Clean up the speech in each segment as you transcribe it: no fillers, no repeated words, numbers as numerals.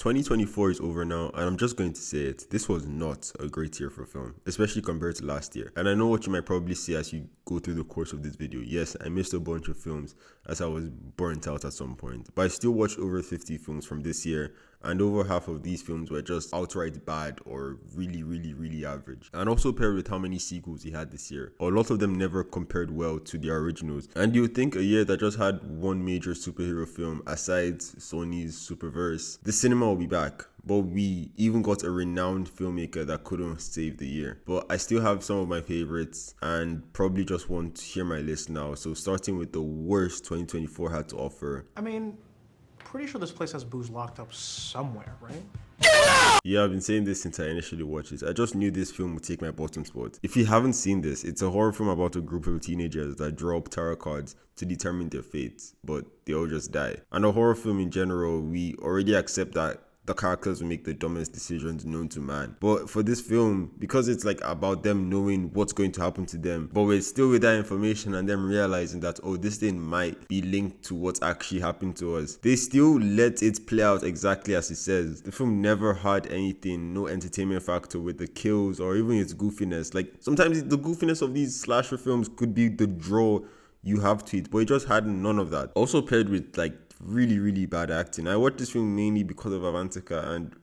2024 is over now, and I'm just going to say it. This was not a great year for film, especially compared to last year. And I know what you might probably say as you go through the course of this video. Yes, I missed a bunch of films as I was burnt out at some point, but I still watched over 50 films from this year, and over half of these films were just outright bad or really average. And also paired with how many sequels he had this year, a lot of them never compared well to the originals. And you would think a year that just had one major superhero film aside Sony's Superverse, the cinema will be back. But we even got a renowned filmmaker that couldn't save the year. But I still have some of my favorites and probably just want to hear my list now. So starting with the worst 2024 had to offer. I mean, pretty sure this place has booze locked up somewhere, right? Yeah, I've been saying this since I initially watched it. I just knew this film would take my bottom spot. If you haven't seen this, it's a horror film about a group of teenagers that draw up tarot cards to determine their fates, but they all just die. And a horror film in general, we already accept that the characters will make the dumbest decisions known to man. But for this film, because it's like about them knowing what's going to happen to them, but we're still with that information and them realizing that, oh, this thing might be linked to what's actually happened to us, they still let it play out exactly as it says. The film never had anything, no entertainment factor with the kills or even its goofiness. Like sometimes the goofiness of these slasher films could be the draw you have to it, but it just had none of that. Also paired with like really bad acting. I watched this film mainly because of Avantika, and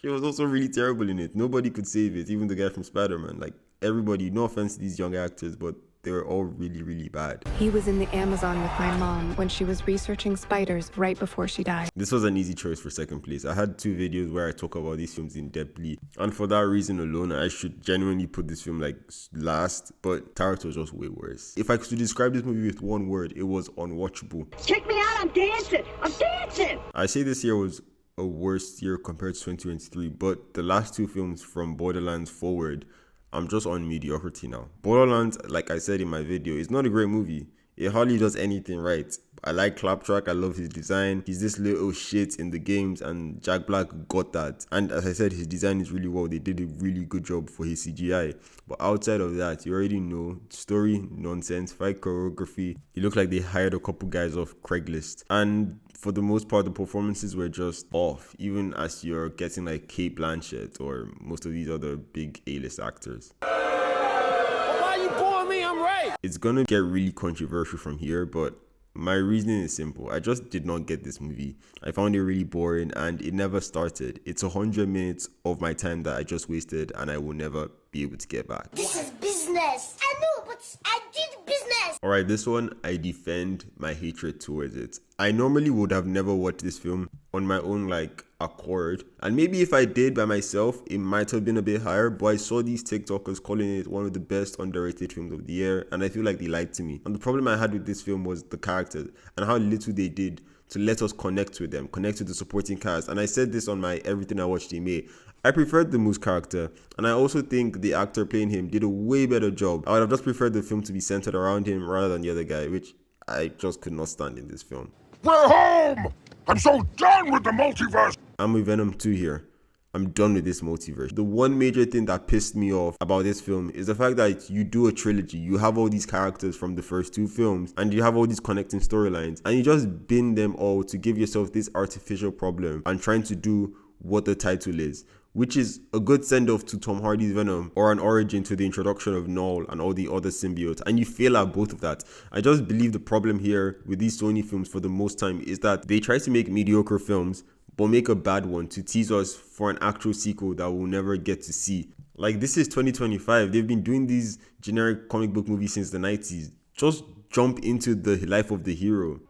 she was also really terrible in it. Nobody could save it, even the guy from Spider-Man. Like everybody, no offense to these young actors, but they were all really bad. He was in the Amazon with my mom when she was researching spiders right before she died. This was an easy choice for second place. I had 2 videos where I talk about these films in depthly, and for that reason alone, I should genuinely put this film like last, but Tarot was just way worse. If I could describe this movie with one word, it was unwatchable. Check me out, I'm dancing! I say this year was a worst year compared to 2023, but the last 2 films from Borderlands forward, I'm just on mediocrity now. Borderlands, like I said in my video, is not a great movie. It hardly does anything right. I like Claptrap, I love his design. He's this little shit in the games, and Jack Black got that. And as I said, his design is really well. They did a really good job for his CGI. But outside of that, you already know, story, nonsense, fight choreography. It looked like they hired a couple guys off Craigslist. And for the most part, the performances were just off, even as you're getting like Kate Blanchett or most of these other big A-list actors. Why are you boring me? I'm right. It's gonna get really controversial from here, but my reasoning is simple. I just did not get this movie. I found it really boring and it never started. It's 100 minutes of my time that I just wasted and I will never be able to get back. This is business! I know, but I did business! Alright, this one, I defend my hatred towards it. I normally would have never watched this film on my own like accord, and maybe if I did by myself it might have been a bit higher, but I saw these TikTokers calling it one of the best underrated films of the year and I feel like they lied to me. And the problem I had with this film was the characters and how little they did to let us connect with them, connect with the supporting cast. And I said this on my Everything I Watched in May. I preferred the Moose character, and I also think the actor playing him did a way better job. I would have just preferred the film to be centered around him rather than the other guy, which I just could not stand in this film. We're home! I'm so done with the multiverse! I'm with Venom 2 here. I'm done with this multiverse. The one major thing that pissed me off about this film is the fact that you do a trilogy. You have all these characters from the first 2 films and you have all these connecting storylines and you just bin them all to give yourself this artificial problem and trying to do what the title is, which is a good send-off to Tom Hardy's Venom or an origin to the introduction of Null and all the other symbiotes, and you fail at both of that. I just believe the problem here with these Sony films for the most time is that they try to make mediocre films but make a bad one to tease us for an actual sequel that we'll never get to see. Like, this is 2025. They've been doing these generic comic book movies since the 90s. Just jump into the life of the hero.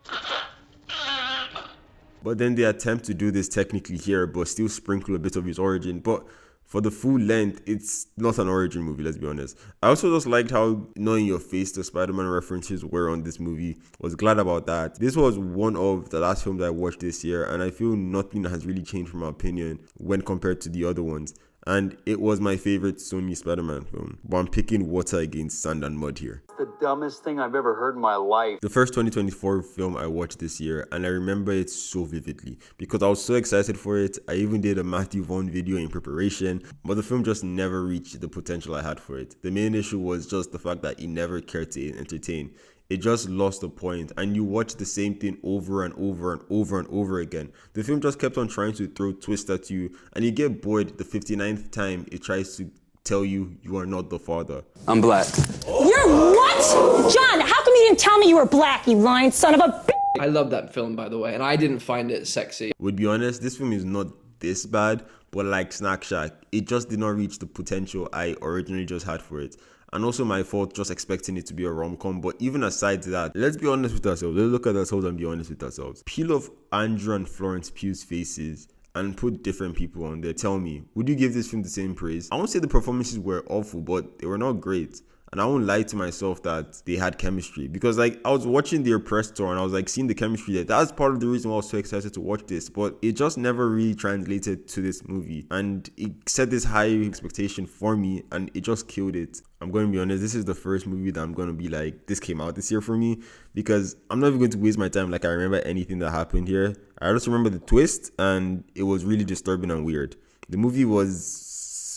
But then they attempt to do this technically here, but still sprinkle a bit of his origin. But for the full length, it's not an origin movie, let's be honest. I also just liked how knowing your face, the Spider-Man references were on this movie. Was glad about that. This was one of the last films I watched this year, and I feel nothing has really changed from my opinion when compared to the other ones. And it was my favorite Sony Spider-Man film. But I'm picking water against sand and mud here. The dumbest thing I've ever heard in my life. The first 2024 film I watched this year, and I remember it so vividly because I was so excited for it. I even did a Matthew Vaughn video in preparation, but the film just never reached the potential I had for it. The main issue was just the fact that it never cared to entertain. it just lost the point, and you watch the same thing over and over and over and over again. The film just kept on trying to throw twists at you, and you get bored the 59th time it tries to tell you you are not the father. I'm black. You're what? John, how come you didn't tell me you were black, you lying son of a I love that film, by the way, and I didn't find it sexy. Would be honest, this film is not this bad, but like Snack Shack, it just did not reach the potential I originally just had for it. And also my fault just expecting it to be a rom-com. But even aside that, let's be honest with ourselves. Let's look at ourselves and be honest with ourselves. Peel off Andrew and Florence Pugh's faces and put different people on there. Tell me, would you give this film the same praise? I won't say the performances were awful, but they were not great. And I won't lie to myself that they had chemistry, because like I was watching their press tour and I was like seeing the chemistry there. That's part of the reason why I was so excited to watch this, but it just never really translated to this movie, and it set this high expectation for me and it just killed it. I'm going to be honest, this is the first movie that I'm going to be like, this came out this year for me, because I'm not even going to waste my time like I remember anything that happened here. I just remember the twist, and it was really disturbing and weird. The movie was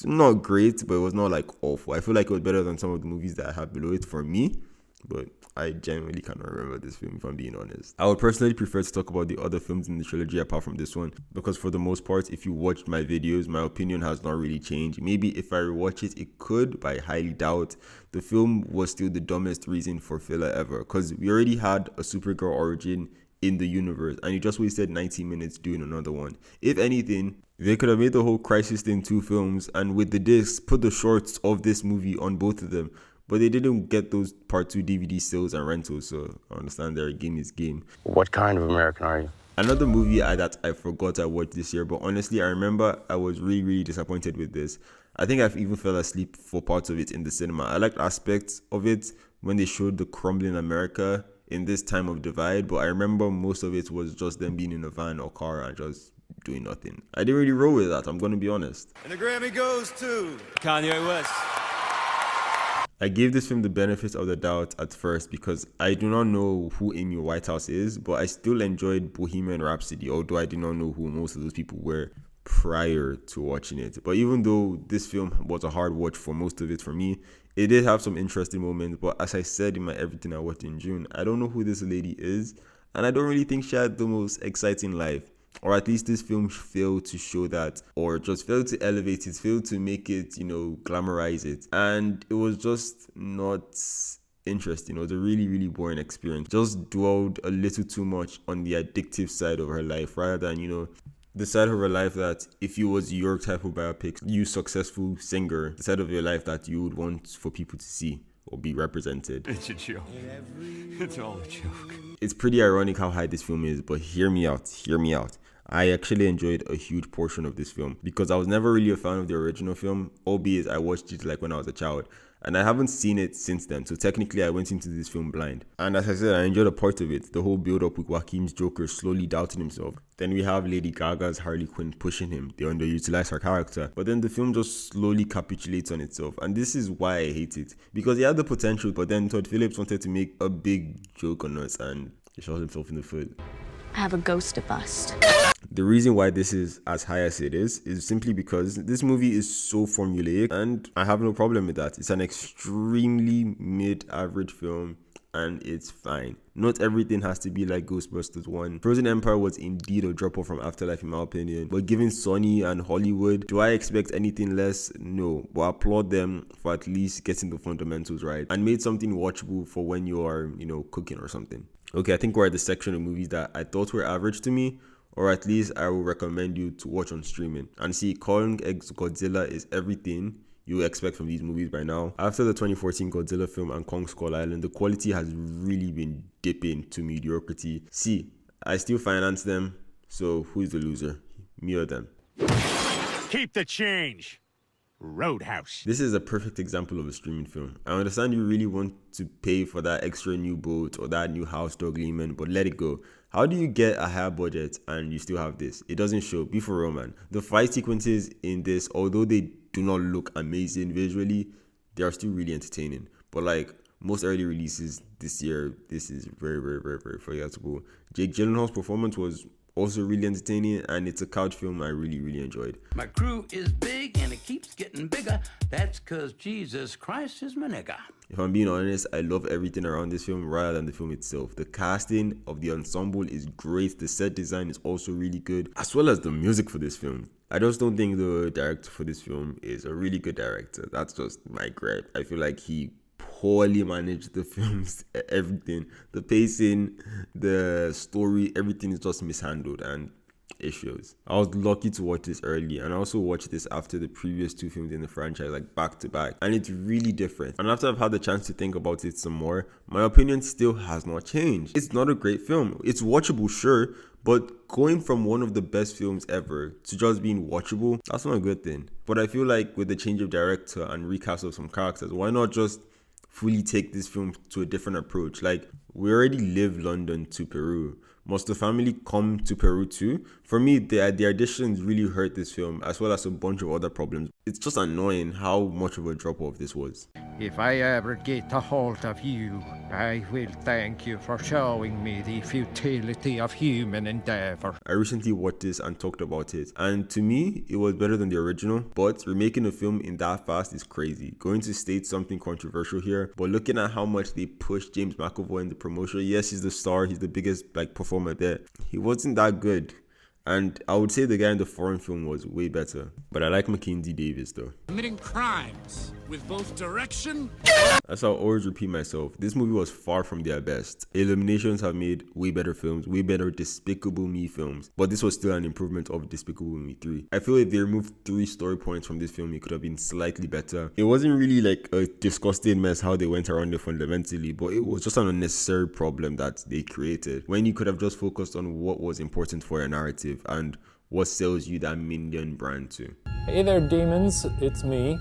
not great, but it was not like awful. I feel like it was better than some of the movies that I have below it for me, but I genuinely cannot remember this film, if I'm being honest. I would personally prefer to talk about the other films in the trilogy apart from this one, because for the most part, if you watched my videos, my opinion has not really changed. Maybe if I rewatch it, it could, but I highly doubt. The film was still the dumbest reason for filler ever, because we already had a Supergirl origin in the universe, and you just wasted 90 minutes doing another one. If anything, they could have made the whole Crisis thing 2 films, and with the discs, put the shorts of this movie on both of them. But they didn't get those part 2 DVD sales and rentals, so I understand their game is game. What kind of American are you? Another movie that I forgot I watched this year, but honestly, I remember I was really disappointed with this. I think I've even fell asleep for parts of it in the cinema. I liked aspects of it when they showed the crumbling America in this time of divide, but I remember most of it was just them being in a van or car and just doing nothing. I didn't really roll with that, I'm gonna be honest. And the Grammy goes to Kanye West. I gave this film the benefit of the doubt at first because I do not know who Amy Whitehouse is, but I still enjoyed Bohemian Rhapsody, although I did not know who most of those people were prior to watching it. But even though this film was a hard watch for most of it for me, it did have some interesting moments. But as I said in my Everything I Watched in June, I don't know who this lady is, and I don't really think she had the most exciting life. Or at least this film failed to show that, or just failed to elevate it, failed to make it, glamorize it. And it was just not interesting. It was a really boring experience. Just dwelled a little too much on the addictive side of her life, rather than, the side of her life that if you was your type of biopic, you successful singer, the side of your life that you would want for people to see or be represented. It's a joke. It's all a joke. It's pretty ironic how high this film is, but hear me out. I actually enjoyed a huge portion of this film because I was never really a fan of the original film, albeit I watched it like when I was a child. And I haven't seen it since then, so technically I went into this film blind. And as I said, I enjoyed a part of it, the whole build-up with Joaquin's Joker slowly doubting himself. Then we have Lady Gaga's Harley Quinn pushing him. They underutilize her character. But then the film just slowly capitulates on itself. And this is why I hate it. Because it had the potential, but then Todd Phillips wanted to make a big joke on us and he shot himself in the foot. I have a ghost to bust. The reason why this is as high as it is simply because this movie is so formulaic, and I have no problem with that. It's an extremely mid-average film, and it's fine. Not everything has to be like Ghostbusters 1. Frozen Empire was indeed a drop-off from Afterlife in my opinion, but given Sony and Hollywood, do I expect anything less? No, but I applaud them for at least getting the fundamentals right and made something watchable for when you are, cooking or something. Okay, I think we're at the section of movies that I thought were average to me, or at least I will recommend you to watch on streaming. And see, Kong x Godzilla is everything you expect from these movies by now. After the 2014 Godzilla film and Kong Skull Island, the quality has really been dipping to mediocrity. See, I still finance them, so who's the loser? Me or them? Keep the change. Roadhouse. This is a perfect example of a streaming film. I understand you really want to pay for that extra new boat or that new house Doug Liman, but let it go. How do you get a higher budget and you still have this? It doesn't show. Be for real, man. The fight sequences in this, although they do not look amazing visually, they are still really entertaining. But like most early releases this year, this is very forgettable. Jake Gyllenhaal's performance was also really entertaining, and it's a couch film I really enjoyed. My crew is big and it keeps getting bigger. That's cause Jesus Christ is my nigga. If I'm being honest, I love everything around this film rather than the film itself. The casting of the ensemble is great. The set design is also really good, as well as the music for this film. I just don't think the director for this film is a really good director. That's just my gripe. I feel like he poorly managed the films, everything. The pacing, the story, everything is just mishandled and issues. I was lucky to watch this early, and I also watched this after the previous two films in the franchise, like back to back, and it's really different. And after I've had the chance to think about it some more, my opinion still has not changed. It's not a great film. It's watchable, sure, but going from one of the best films ever to just being watchable, that's not a good thing. But I feel like with the change of director and recast of some characters, why not just fully take this film to a different approach? Like, we already live London to Peru. Must the family come to Peru too? For me, the additions really hurt this film, as well as a bunch of other problems. It's just annoying how much of a drop-off this was. If I ever get a hold of you, I will thank you for showing me the futility of human endeavor. I recently watched this and talked about it, and to me, it was better than the original, but remaking a film in that fast is crazy. Going to state something controversial here, but looking at how much they pushed James McAvoy in the promotion, yes, he's the star, he's the biggest performer there. He wasn't that good. And I would say the guy in the foreign film was way better. But I like Mackenzie Davis though. Committing crimes with both direction. As I always repeat myself, this movie was far from their best. Illuminations have made way better films, way better Despicable Me films. But this was still an improvement of Despicable Me 3. I feel like they removed 3 story points from this film, it could have been slightly better. It wasn't really like a disgusting mess how they went around it fundamentally, but it was just an unnecessary problem that they created, when you could have just focused on what was important for your narrative and what sells you that minion brand too. Hey there, demons, it's me,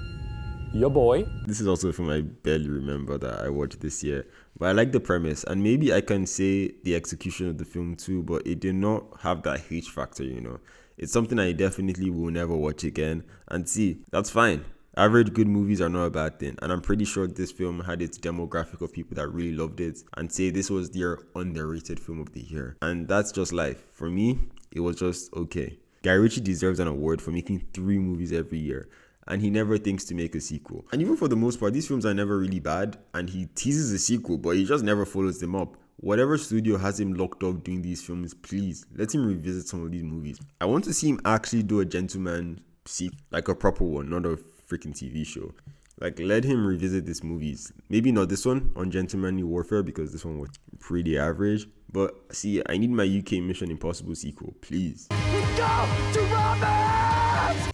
your boy. This is also a film I barely remember that I watched this year, but I like the premise, and maybe I can say the execution of the film too, but it did not have that H factor, you know. It's something I definitely will never watch again, and see, that's fine. Average good movies are not a bad thing, and I'm pretty sure this film had its demographic of people that really loved it and say this was their underrated film of the year, and that's just life. For me, it was just okay. Guy Ritchie deserves an award for making 3 movies every year, and he never thinks to make a sequel. And even for the most part, these films are never really bad, and he teases a sequel, but he just never follows them up. Whatever studio has him locked up doing these films, please let him revisit some of these movies. I want to see him actually do a gentleman sequel, like a proper one, not a freaking TV show. Like, let him revisit these movies. Maybe not this one, Ungentlemanly Warfare, because this one was pretty average. But see, I need my UK Mission Impossible sequel, please.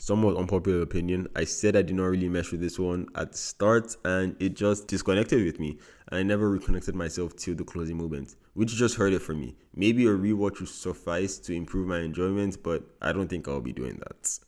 Somewhat unpopular opinion, I said I did not really mesh with this one at the start, and it just disconnected with me, and I never reconnected myself till the closing moment, which just hurt it for me. Maybe a rewatch would suffice to improve my enjoyment, but I don't think I'll be doing that.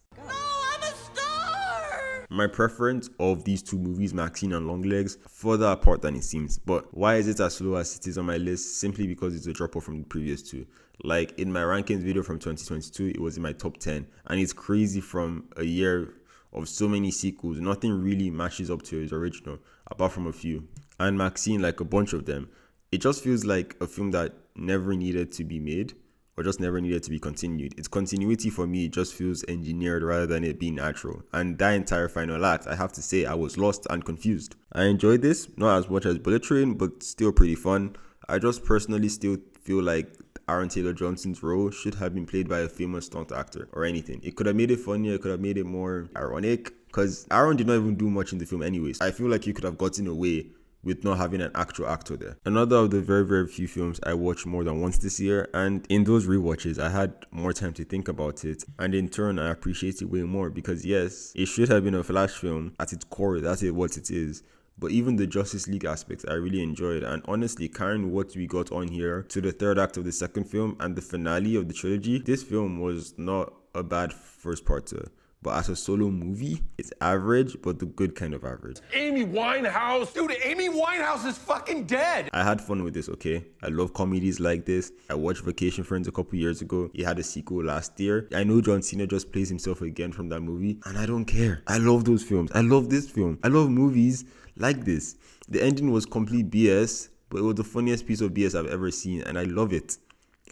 My preference of these 2 movies, MaXXXine and Longlegs, further apart than it seems. But why is it as low as it is on my list? Simply because it's a drop off from the previous 2. Like, in my rankings video from 2022, it was in my top 10. And it's crazy, from a year of so many sequels, nothing really matches up to its original, apart from a few. And MaXXXine, like a bunch of them, it just feels like a film that never needed to be made, or just never needed to be continued. Its continuity for me just feels engineered rather than it being natural. And that entire final act, I have to say, I was lost and confused. I enjoyed this, not as much as Bullet Train, but still pretty fun. I just personally still feel like Aaron Taylor Johnson's role should have been played by a famous stunt actor or anything. It could have made it funnier, it could have made it more ironic, because Aaron did not even do much in the film anyways. I feel like he could have gotten away with not having an actual actor there. Another of the very, very few films I watched more than once this year, and in those rewatches, I had more time to think about it, and in turn, I appreciate it way more, because yes, it should have been a Flash film at its core, that's what it is. But even the Justice League aspects I really enjoyed, and honestly, carrying what we got on here to the 3rd act of the 2nd film and the finale of the trilogy, this film was not a bad first part to. But as a solo movie, it's average, but the good kind of average. Amy Winehouse! Dude, Amy Winehouse is fucking dead! I had fun with this, okay? I love comedies like this. I watched Vacation Friends a couple years ago. He had a sequel last year. I know John Cena just plays himself again from that movie, and I don't care. I love those films. I love this film. I love movies like this. The ending was complete BS, but it was the funniest piece of BS I've ever seen, and I love it.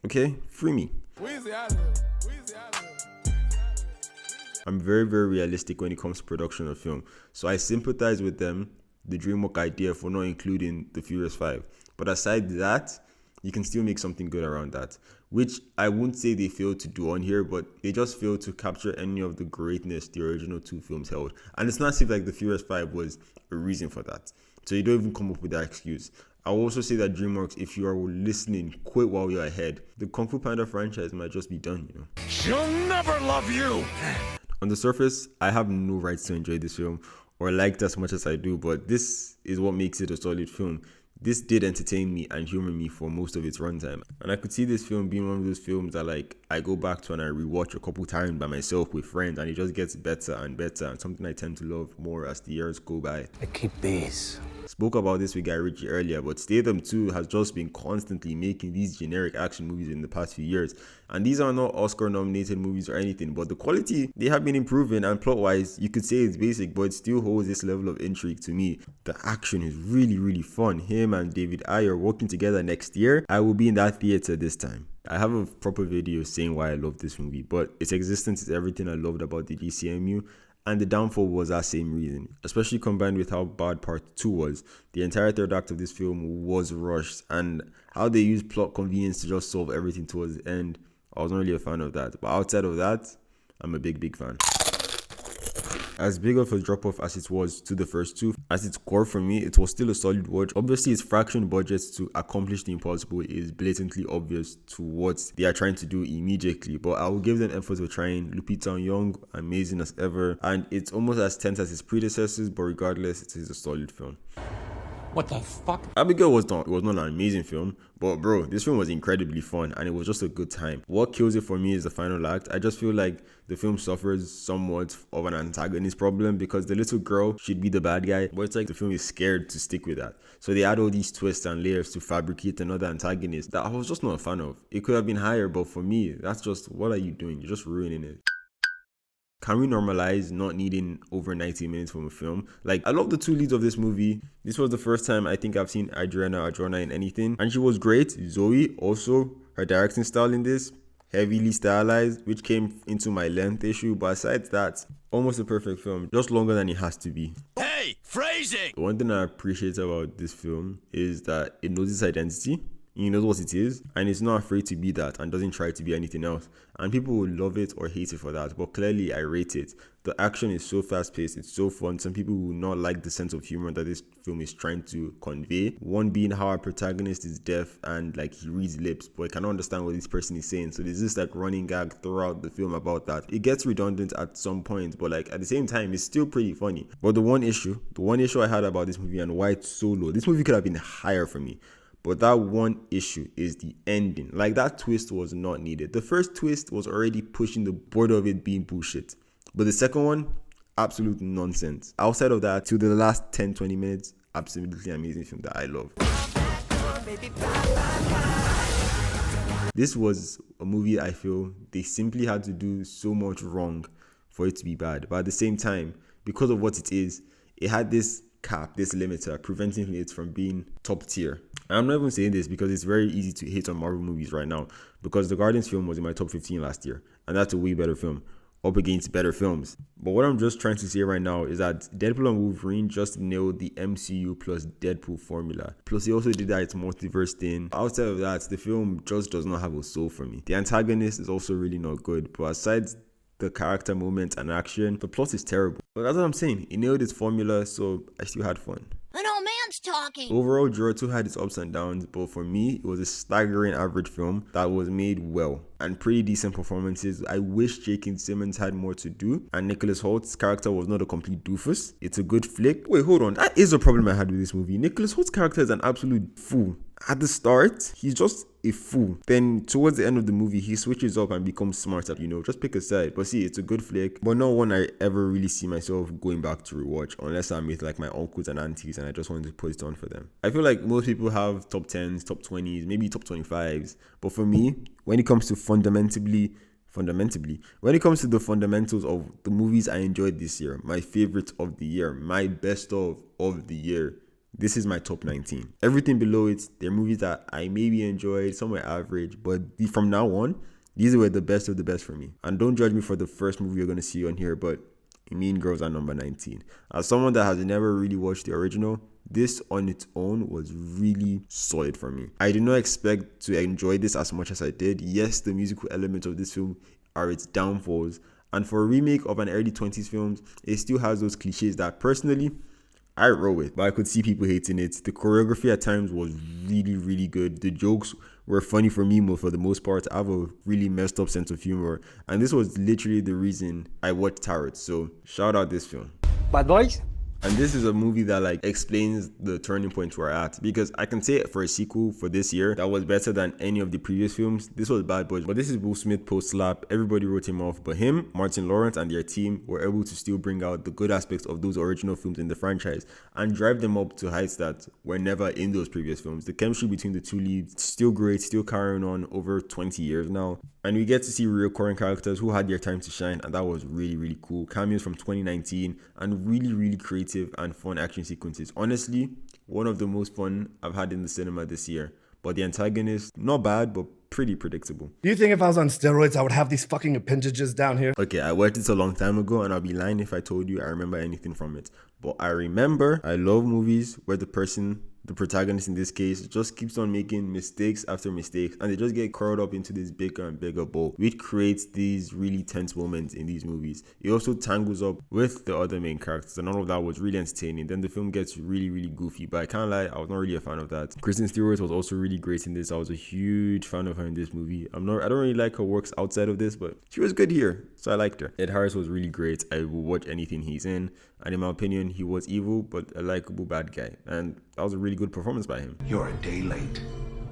Okay? Free me. I'm very, very realistic when it comes to production of film, so I sympathize with them the DreamWorks idea for not including the Furious 5. But aside that, you can still make something good around that, which I wouldn't say they failed to do on here, but they just failed to capture any of the greatness the original 2 films held. And it's not as if like the Furious 5 was a reason for that. So you don't even come up with that excuse. I will also say that DreamWorks, if you are listening, quit while you're ahead. The Kung Fu Panda franchise might just be done, you know. She'll never love you. On the surface, I have no rights to enjoy this film or like it as much as I do, but this is what makes it a solid film. This did entertain me and humor me for most of its runtime. And I could see this film being one of those films that like I go back to and I rewatch a couple times by myself with friends, and it just gets better and better, and something I tend to love more as the years go by. I keep these. Spoke about this with Guy Ritchie earlier, but Statham too has just been constantly making these generic action movies in the past few years. And these are not Oscar nominated movies or anything, but the quality, they have been improving, and plot wise, you could say it's basic, but it still holds this level of intrigue to me. The action is really fun. Him and David Ayer working together next year, I will be in that theater this time. I have a proper video saying why I love this movie, but its existence is everything I loved about the DCMU. And the downfall was that same reason, especially combined with how bad part 2 was. The entire third act of this film was rushed, and how they used plot convenience to just solve everything towards the end, I wasn't really a fan of that. But outside of that, I'm a big fan. As big of a drop-off as it was to the first 2, at its core for me, it was still a solid watch. Obviously, its fractioned budgets to accomplish the impossible is blatantly obvious to what they are trying to do immediately, but I will give them effort for trying. Lupita Nyong'o, amazing as ever, and it's almost as tense as its predecessors, but regardless, it is a solid film. What the fuck? Abigail was not an amazing film, but bro, this film was incredibly fun and it was just a good time. What kills it for me is the final act. I just feel like the film suffers somewhat of an antagonist problem, because the little girl should be the bad guy, but it's like the film is scared to stick with that. So they add all these twists and layers to fabricate another antagonist that I was just not a fan of. It could have been higher, but for me, that's just, what are you doing? You're just ruining it. Can we normalize not needing over 90 minutes from a film? Like, I love the 2 leads of this movie. This was the first time I think I've seen Adriana in anything, and she was great. Zoe, also, her directing style in this, heavily stylized, which came into my length issue, but aside that, almost a perfect film, just longer than it has to be. Hey, phrasing! The one thing I appreciate about this film is that it knows its identity. He knows what it is, and it's not afraid to be that, and doesn't try to be anything else. And people will love it or hate it for that, but clearly I rate it. The action is so fast paced, it's so fun. Some people will not like the sense of humor that this film is trying to convey. One being how our protagonist is deaf and like he reads lips, but I cannot understand what this person is saying. So there's this like running gag throughout the film about that. It gets redundant at some point, but like at the same time, it's still pretty funny. But the one issue I had about this movie and why it's so low, this movie could have been higher for me. But that one issue is the ending. Like, that twist was not needed. The first twist was already pushing the border of it being bullshit. But the second one, absolute nonsense. Outside of that, to the last 10-20 minutes, absolutely amazing film that I love. This was a movie I feel they simply had to do so much wrong for it to be bad. But at the same time, because of what it is, it had this cap, this limiter, preventing it from being top tier. And I'm not even saying this because it's very easy to hate on Marvel movies right now, because the Guardians film was in my top 15 last year, and that's a way better film, up against better films. But what I'm just trying to say right now is that Deadpool and Wolverine just nailed the MCU plus Deadpool formula. Plus, he also did that multiverse thing. Outside of that, the film just does not have a soul for me. The antagonist is also really not good, but aside the character moments and action, the plot is terrible. But that's what I'm saying. It nailed its formula, so I still had fun. An old man's talking. Overall, Juror 2 had its ups and downs, but for me, it was a staggering average film that was made well and pretty decent performances. I wish J.K. Simmons had more to do, and Nicholas Holt's character was not a complete doofus. It's a good flick. Wait, hold on. That is a problem I had with this movie. Nicholas Holt's character is an absolute fool. At the start, he's just a fool. Then towards the end of the movie, he switches up and becomes smarter, just pick a side. But see, it's a good flick, but not one I ever really see myself going back to rewatch, unless I'm with like my uncles and aunties and I just wanted to put it on for them. I feel like most people have top 10s, top 20s, maybe top 25s. But for me, when it comes to when it comes to the fundamentals of the movies I enjoyed this year, my favorite of the year, my best of the year, this is my top 19. Everything below it, they're movies that I maybe enjoyed, some were average, but from now on, these were the best of the best for me. And don't judge me for the first movie you're going to see on here, but Mean Girls at number 19. As someone that has never really watched the original, this on its own was really solid for me. I did not expect to enjoy this as much as I did. Yes, the musical elements of this film are its downfalls, and for a remake of an early 20s film, it still has those cliches that personally I roll with, but I could see people hating it. The choreography at times was really, really good. The jokes were funny for me for the most part. I have a really messed up sense of humor, and this was literally the reason I watched Tarot. So shout out this film. Bad boys. And this is a movie that like explains the turning point we're at, because I can say for a sequel for this year that was better than any of the previous films. This was Bad Boys, but this is Will Smith post slap. Everybody wrote him off, but him, Martin Lawrence, and their team were able to still bring out the good aspects of those original films in the franchise and drive them up to heights that were never in those previous films. The chemistry between the two leads still great, still carrying on over 20 years now. And we get to see recurring characters who had their time to shine, and that was really, really cool. Cameos from 2019 and really, really creative and fun action sequences. Honestly, one of the most fun I've had in the cinema this year. But the antagonist, not bad, but pretty predictable. Do you think if I was on steroids, I would have these fucking appendages down here? Okay, I watched it a long time ago, and I'll be lying if I told you I remember anything from it. But I remember I love movies where the protagonist in this case, just keeps on making mistakes after mistakes, and they just get curled up into this bigger and bigger ball, which creates these really tense moments in these movies. It also tangles up with the other main characters, and all of that was really entertaining. Then the film gets really, really goofy, but I can't lie, I was not really a fan of that. Kristen Stewart was also really great in this. I was a huge fan of her in this movie. I don't really like her works outside of this, but she was good here, so I liked her. Ed Harris was really great. I will watch anything he's in, and in my opinion, he was evil, but a likable bad guy, and that was a really good performance by him. You're a day late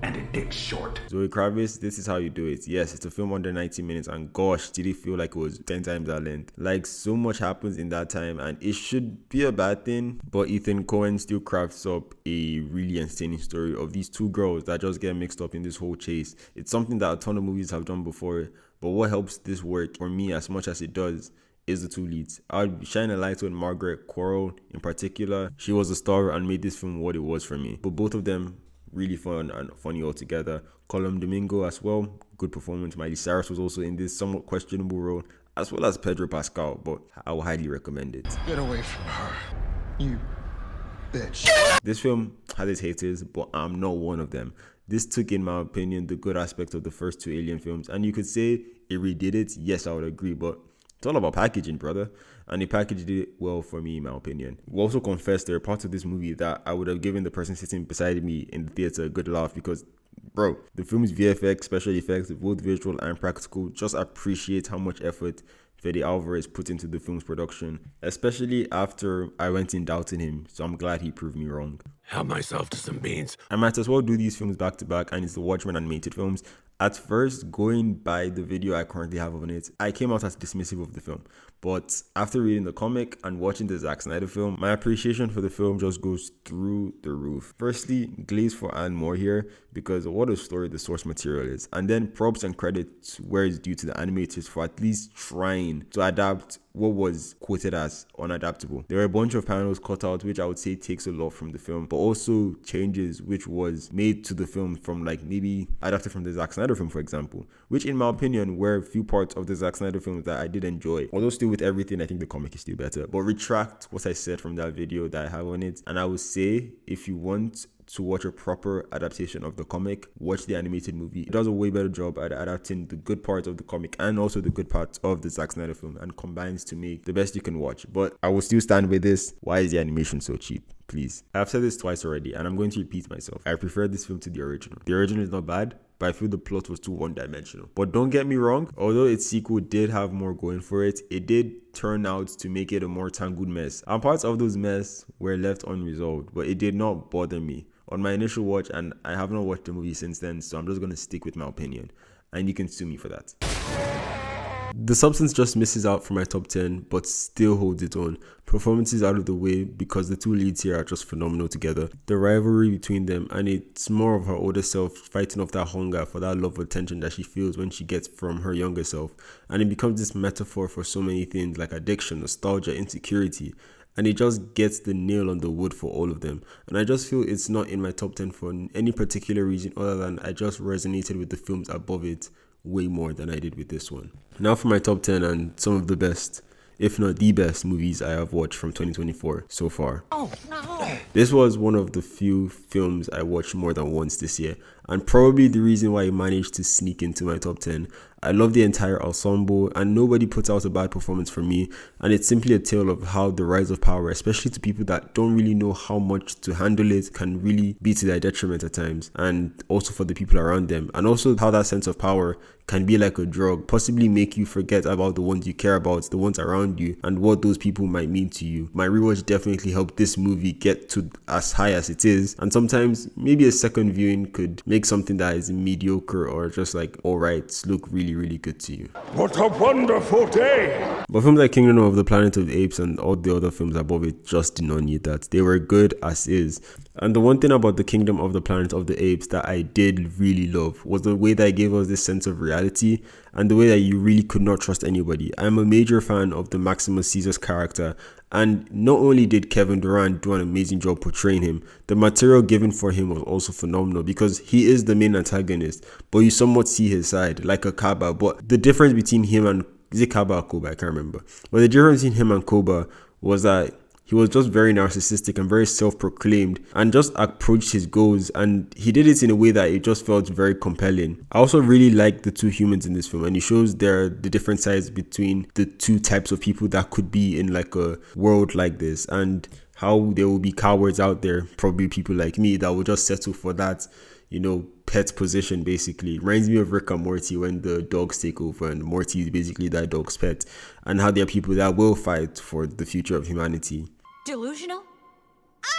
and a dick short. Zoe Kravitz, this is how you do it. Yes, it's a film under 90 minutes, and gosh, did it feel like it was 10 times that length. Like, so much happens in that time, and it should be a bad thing, but Ethan Coen still crafts up a really entertaining story of these two girls that just get mixed up in this whole chase. It's something that a ton of movies have done before, but what helps this work for me as much as it does is the two leads. I'd shine a light on Margaret Qualley in particular. She was a star and made this film what it was for me. But both of them really fun and funny altogether. Colum Domingo as well, good performance. Miley Cyrus was also in this somewhat questionable role, as well as Pedro Pascal, but I would highly recommend it. Get away from her, you bitch. This film has its haters, but I'm not one of them. This took, in my opinion, the good aspects of the first two Alien films, and you could say it redid it. Yes, I would agree, but it's all about packaging, brother. And they packaged it well for me, in my opinion. We also confess there are parts of this movie that I would have given the person sitting beside me in the theater a good laugh, because, bro, the film's VFX, special effects, both visual and practical, just appreciate how much effort Fede Alvarez put into the film's production, especially after I went in doubting him, so I'm glad he proved me wrong. Help myself to some beans. I might as well do these films back to back, and it's the Watchmen animated films. At first, going by the video I currently have on it, I came out as dismissive of the film. But after reading the comic and watching the Zack Snyder film, my appreciation for the film just goes through the roof. Firstly, glaze for Alan Moore here, because what a story the source material is. And then props and credit where it's due to the animators for at least trying to adapt what was quoted as unadaptable. There are a bunch of panels cut out, which I would say takes a lot from the film, but also changes which was made to the film from, like, maybe adapted from the Zack Snyder film, for example, which in my opinion were a few parts of the Zack Snyder films that I did enjoy. Although still with everything, I think the comic is still better. But retract what I said from that video that I have on it, and I would say if you want to watch a proper adaptation of the comic, watch the animated movie. It does a way better job at adapting the good parts of the comic and also the good parts of the Zack Snyder film, and combines to make the best you can watch. But I will still stand with this. Why is the animation so cheap? Please. I've said this twice already, and I'm going to repeat myself. I prefer this film to the original. The original is not bad, but I feel the plot was too one-dimensional. But don't get me wrong, although its sequel did have more going for it, it did turn out to make it a more tangled mess. And parts of those mess were left unresolved, but it did not bother me on my initial watch, and I have not watched the movie since then, so I'm just going to stick with my opinion, and you can sue me for that. The substance just misses out for my top 10, but still holds its own. Performances out of the way, because the two leads here are just phenomenal together. The rivalry between them, and it's more of her older self fighting off that hunger for that love attention that she feels when she gets from her younger self. And it becomes this metaphor for so many things like addiction, nostalgia, insecurity. And it just gets the nail on the wood for all of them. And I just feel it's not in my top 10 for any particular reason other than I just resonated with the films above it way more than I did with this one. Now for my top 10 and some of the best. if not the best movies I have watched from 2024 so far. Oh, no. This was one of the few films I watched more than once this year, and probably the reason why it managed to sneak into my top 10. I love the entire ensemble, and nobody puts out a bad performance for me, and it's simply a tale of how the rise of power, especially to people that don't really know how much to handle it, can really be to their detriment at times, and also for the people around them, and also how that sense of power can be like a drug, possibly make you forget about the ones you care about, the ones around you, and what those people might mean to you. My rewatch definitely helped this movie get to as high as it is, and sometimes maybe a second viewing could make something that is mediocre or just like alright look really good to you. What a wonderful day! But films like Kingdom of the Planet of the Apes and all the other films above it just did not need that. They were good as is. And the one thing about the Kingdom of the Planet of the Apes that I did really love was the way that it gave us this sense of reality and the way that you really could not trust anybody. I'm a major fan of the Maximus Caesar's character, and not only did Kevin Durant do an amazing job portraying him, the material given for him was also phenomenal because he is the main antagonist, but you somewhat see his side, like a Kaba. But the difference between him and, is it Kaba or Koba? I can't remember. But the difference between him and Koba was that he was just very narcissistic and very self-proclaimed and just approached his goals, and he did it in a way that it just felt very compelling. I also really like the two humans in this film, and it shows the different sides between the two types of people that could be in like a world like this, and how there will be cowards out there, probably people like me, that will just settle for that, you know, pet position. Basically reminds me of Rick and Morty when the dogs take over and Morty is basically that dog's pet, and how there are people that will fight for the future of humanity. Delusional?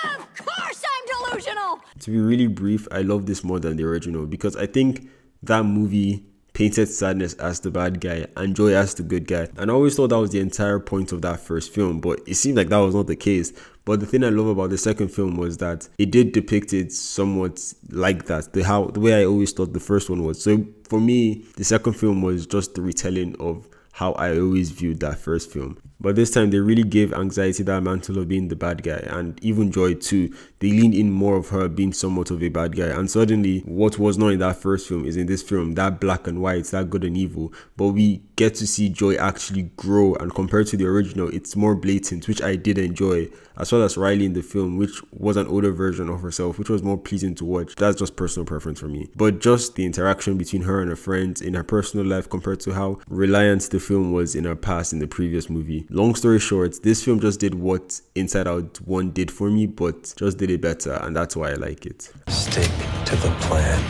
Of course I'm delusional! To be really brief, I love this more than the original because I think that movie painted sadness as the bad guy and joy as the good guy, and I always thought that was the entire point of that first film, but it seemed like that was not the case. But the thing I love about the second film was that it did depict it somewhat like that, the way I always thought the first one was. So for me, the second film was just the retelling of how I always viewed that first film. But this time they really gave Anxiety that mantle of being the bad guy, and even Joy too. They leaned in more of her being somewhat of a bad guy, and suddenly what was not in that first film is in this film, that black and white, that good and evil. But we get to see Joy actually grow, and compared to the original, it's more blatant, which I did enjoy, as well as Riley in the film, which was an older version of herself, which was more pleasing to watch. That's just personal preference for me. But just the interaction between her and her friends in her personal life compared to how reliant the film was in her past in the previous movie. Long story short, this film just did what Inside Out 1 did for me, but just did it better, and that's why I like it. Stick to the plan.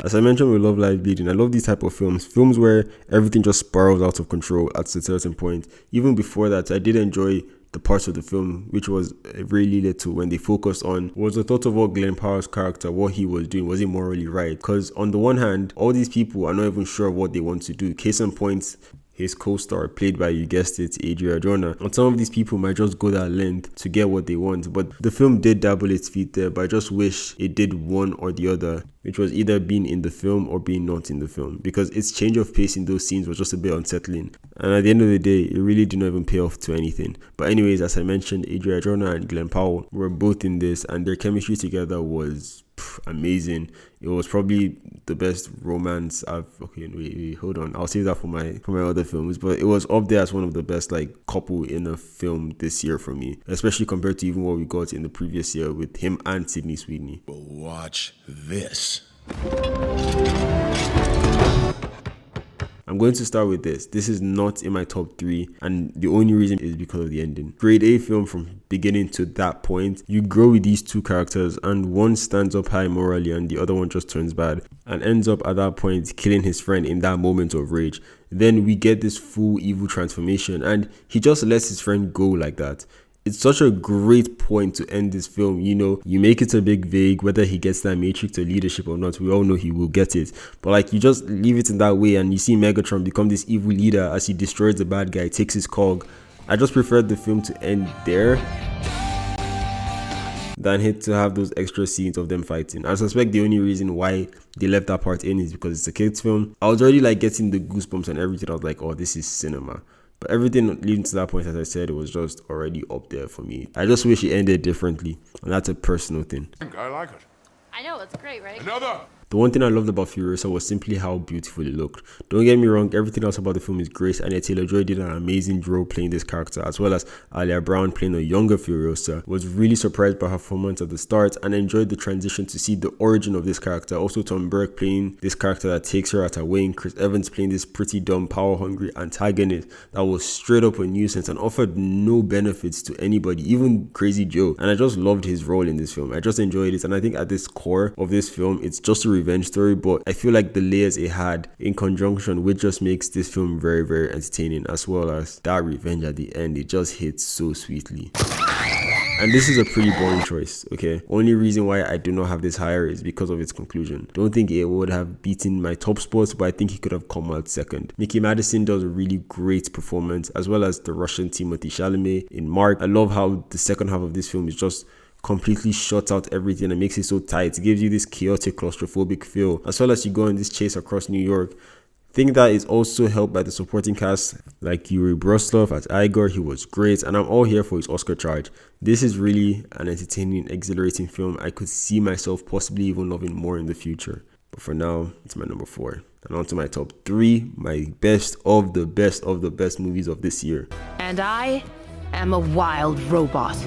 As I mentioned with Love Live Bleeding, I love these type of films where everything just spirals out of control at a certain point. Even before that, I did enjoy the parts of the film which was really little when they focused on was the thought of what Glenn Powell's character, what he was doing, was he morally right? Because on the one hand, all these people are not even sure what they want to do. Case in point, his co-star, played by, you guessed it, Adria Arjona. And some of these people might just go that length to get what they want, but the film did dabble its feet there, but I just wish it did one or the other, which was either being in the film or being not in the film, because its change of pace in those scenes was just a bit unsettling, and at the end of the day, it really did not even pay off to anything. But anyways, as I mentioned, Adria Arjona and Glenn Powell were both in this, and their chemistry together was amazing. It was probably the best romance I've wait, hold on, I'll save that for my other films, but it was up there as one of the best like couple in a film this year for me, especially compared to even what we got in the previous year with him and Sydney Sweeney. Watch this. I'm going to start with this. This is not in my top 3, and the only reason is because of the ending. Grade A film from beginning to that point. You grow with these two characters, and one stands up high morally and the other one just turns bad and ends up at that point killing his friend in that moment of rage. Then we get this full evil transformation, and he just lets his friend go like that. It's such a great point to end this film. You know, you make it a big vague whether he gets that Matrix or leadership or not. We all know he will get it, but like you just leave it in that way, and you see Megatron become this evil leader as he destroys the bad guy, takes his cog. I just preferred the film to end there than hit to have those extra scenes of them fighting. I suspect the only reason why they left that part in is because it's a kids film. I was already like getting the goosebumps and everything. I was like, oh, this is cinema. But everything leading to that point, as I said, it was just already up there for me. I just wish it ended differently, and that's a personal thing. I like it. I know, it's great, right? Another. The one thing I loved about Furiosa was simply how beautiful it looked. Don't get me wrong, everything else about the film is great, and Taylor-Joy did an amazing job playing this character, as well as Alia Brown playing a younger Furiosa. Was really surprised by her performance at the start and enjoyed the transition to see the origin of this character. Also Tom Burke playing this character that takes her at her wing, Chris Evans playing this pretty dumb, power-hungry antagonist that was straight up a nuisance and offered no benefits to anybody, even Crazy Joe. And I just loved his role in this film. I just enjoyed it, and I think at this core of this film, it's just a revenge story, but I feel like the layers it had in conjunction with just makes this film very, very entertaining, as well as that revenge at the end. It just hits so sweetly. And this is a pretty boring choice, okay? Only reason why I do not have this higher is because of its conclusion. Don't think it would have beaten my top spots, but I think he could have come out second. Mickey Madison does a really great performance, as well as the Russian Timothée Chalamet in Mark. I love how the second half of this film is just completely shuts out everything and makes it so tight. It gives you this chaotic, claustrophobic feel, as well as you go on this chase across New York. I think that is also helped by the supporting cast, like Yuri Bruslov as Igor. He was great, and I'm all here for his Oscar charge. This is really an entertaining, exhilarating film I could see myself possibly even loving more in the future. But for now, it's my number 4. And on to my top 3, my best of the best movies of this year. And I am a wild robot.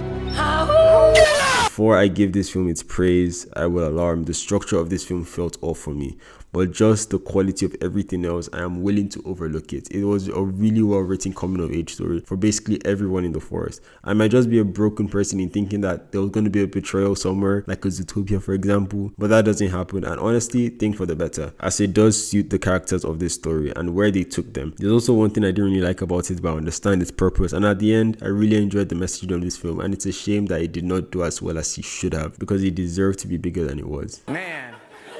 Before I give this film its praise, I will alarm, the structure of this film felt off for me. But just the quality of everything else, I am willing to overlook it. It was a really well written coming of age story for basically everyone in the forest. I might just be a broken person in thinking that there was going to be a betrayal somewhere, like a Zootopia for example, but that doesn't happen, and honestly, think for the better, as it does suit the characters of this story and where they took them. There's also one thing I didn't really like about it, but I understand its purpose, and at the end, I really enjoyed the message of this film, and it's a shame that it did not do as well as it should have, because it deserved to be bigger than it was. Man.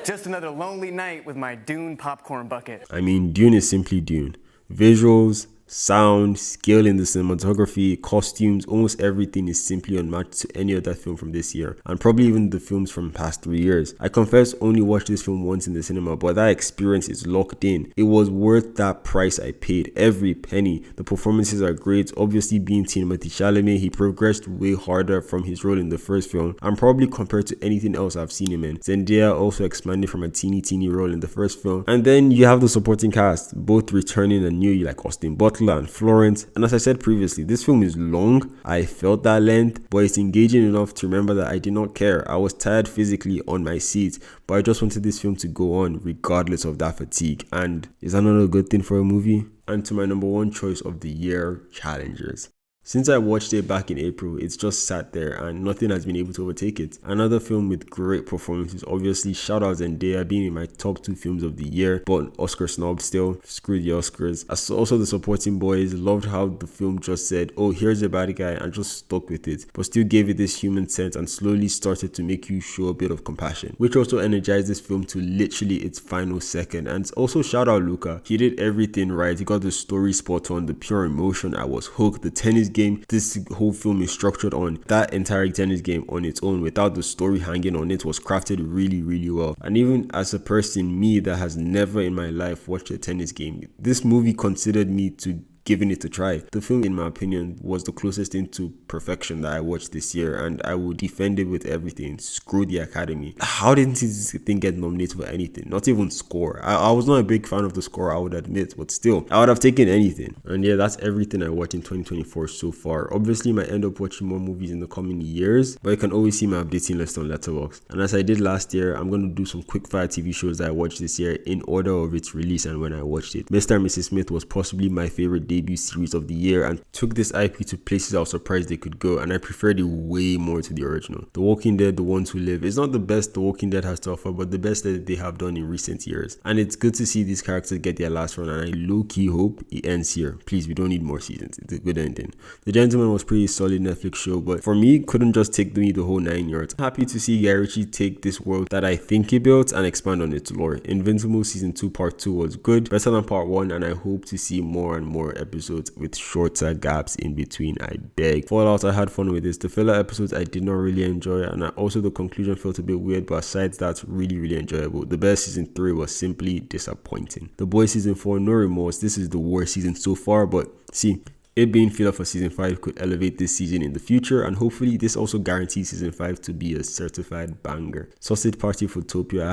Just another lonely night with my Dune popcorn bucket. I mean, Dune is simply Dune. Visuals, sound, skill in the cinematography, costumes, almost everything is simply unmatched to any other film from this year, and probably even the films from the past 3 years. I confess only watched this film once in the cinema, but that experience is locked in. It was worth that price I paid, every penny. The performances are great, obviously being Timothée Chalamet, he progressed way harder from his role in the first film, and probably compared to anything else I've seen him in. Zendaya also expanded from a teeny role in the first film, and then you have the supporting cast, both returning and new, like Austin Butler and Florence. And as I said previously, this film is long. I felt that length, but it's engaging enough to remember that I did not care. I was tired physically on my seat, but I just wanted this film to go on regardless of that fatigue. And is that not a good thing for a movie? And to my number 1 choice of the year, Challengers. Since I watched it back in April, it's just sat there and nothing has been able to overtake it. Another film with great performances, obviously. Shout out Zendaya being in my top 2 films of the year, but Oscar snobbed still. Screw the Oscars. Also the supporting boys, loved how the film just said, oh, here's a bad guy, and just stuck with it, but still gave it this human sense and slowly started to make you show a bit of compassion, which also energized this film to literally its final second. And also shout out Luca. He did everything right. He got the story spot on, the pure emotion. I was hooked. The tennis game this whole film is structured on, that entire tennis game on its own without the story hanging on it was crafted really well. And even as a person, me that has never in my life watched a tennis game, this movie considered me to giving it a try. The film, in my opinion, was the closest thing to perfection that I watched this year, and I would defend it with everything. Screw the Academy. How didn't this thing get nominated for anything? Not even score. I was not a big fan of the score, I would admit, but still, I would have taken anything. And yeah, that's everything I watched in 2024 so far. Obviously, I might end up watching more movies in the coming years, but you can always see my updating list on Letterboxd. And as I did last year, I'm going to do some quickfire TV shows that I watched this year in order of its release and when I watched it. Mr. and Mrs. Smith was possibly my favorite debut series of the year and took this IP to places I was surprised they could go, and I preferred it way more to the original. The Walking Dead, The Ones Who Live is not the best The Walking Dead has to offer, but the best that they have done in recent years. And it's good to see these characters get their last run, and I low-key hope it ends here. Please, we don't need more seasons. It's a good ending. The Gentleman was pretty solid Netflix show, but for me, couldn't just take me the whole 9 yards. I'm happy to see Guy Ritchie take this world that I think he built and expand on its lore. Invincible Season 2 Part 2 was good, better than Part 1, and I hope to see more and more episodes with shorter gaps in between, I beg. Fallout, I had fun with this. The filler episodes I did not really enjoy, and also the conclusion felt a bit weird, but aside that, really enjoyable. The best Season 3 was simply disappointing. The Boys Season 4, no remorse. This is the worst season so far, but see, It being filler for season 5 could elevate this season in the future, and hopefully this also guarantees season 5 to be a certified banger. Sausage Party Photopia,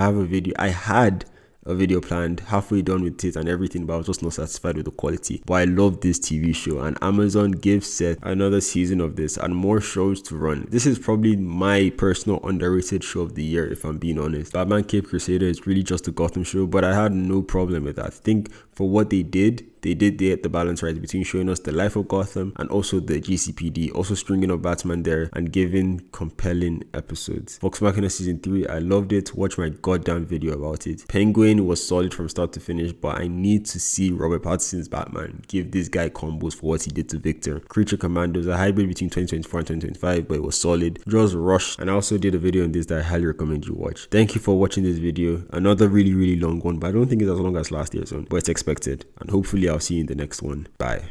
I had a video planned, halfway done with it and everything, but I was just not satisfied with the quality. But I love this TV show, and Amazon gives Seth another season of this and more shows to run. This is probably my personal underrated show of the year, if I'm being honest. Batman Cape Crusader is really just a Gotham show, but I had no problem with that. I think for what they did get the balance right between showing us the life of Gotham and also the GCPD, also stringing up Batman there and giving compelling episodes. Vox Machina season 3, I loved it. Watch my goddamn video about it. Penguin was solid from start to finish, but I need to see Robert Pattinson's Batman give this guy combos for what he did to Victor. Creature Commandos, a hybrid between 2024 and 2025, but it was solid. Just rushed, and I also did a video on this that I highly recommend you watch. Thank you for watching this video. Another really long one, but I don't think it's as long as last year's one, but it's expected, and hopefully I'll see you in the next one. Bye.